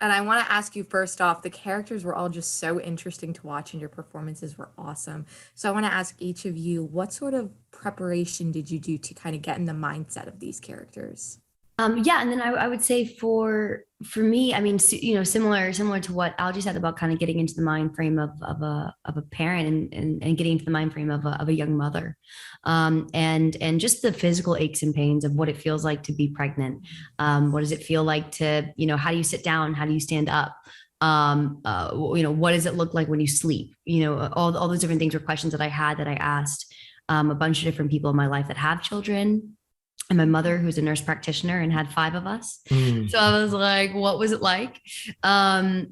And I want to ask you first off, the characters were all just so interesting to watch and your performances were awesome. So I want to ask each of you, what sort of preparation did you do to kind of get in the mindset of these characters? Yeah, and then I would say for me, I mean, similar to what Algie said about kind of getting into the mind frame of a parent and getting into the mind frame of a young mother, and just the physical aches and pains of what it feels like to be pregnant. What does it feel like to, how do you sit down? How do you stand up? What does it look like when you sleep? All those different things were questions that I had that I asked a bunch of different people in my life that have children, and my mother, who's a nurse practitioner and had five of us. Mm. So I was like, what was it like? Birthing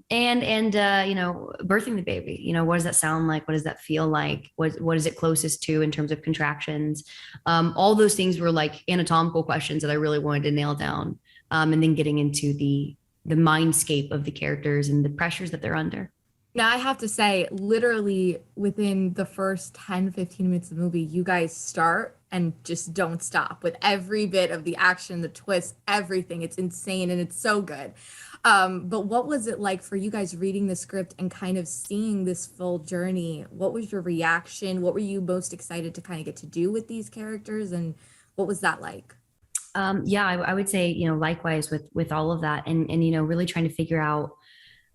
the baby, what does that sound like? What does that feel like? What is it closest to in terms of contractions? All those things were like anatomical questions that I really wanted to nail down. And then getting into the mindscape of the characters and the pressures that they're under. Now, I have to say, literally within the first 10, 15 minutes of the movie, you guys start and just don't stop with every bit of the action, the twist, everything. It's insane and it's so good. But what was it like for you guys reading the script and kind of seeing this full journey? What was your reaction? What were you most excited to kind of get to do with these characters? And what was that like? Yeah, I would say, likewise with all of that, and really trying to figure out.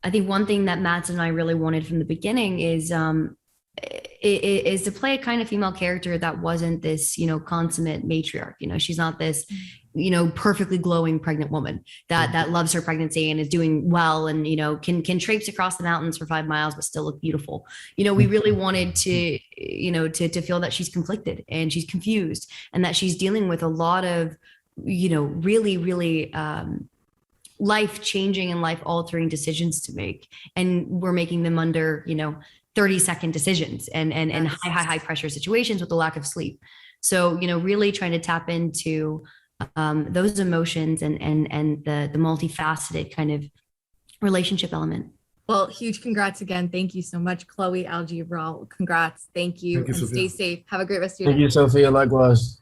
I think one thing that Matt and I really wanted from the beginning is to play a kind of female character that wasn't this, consummate matriarch. She's not this, perfectly glowing pregnant woman that loves her pregnancy and is doing well and can traipse across the mountains for 5 miles but still look beautiful. We really wanted to feel that she's conflicted and she's confused and that she's dealing with a lot of really, really life changing and life altering decisions to make. And we're making them under, 30-second decisions and high pressure situations with a lack of sleep. So, really trying to tap into those emotions and the multifaceted kind of relationship element. Well, huge congrats again. Thank you so much, Chloe, Algie, Raul. Congrats. Thank you. Thank you, And stay Sophia. safe. Have a great rest of your Thank day. you, Sophia. Likewise.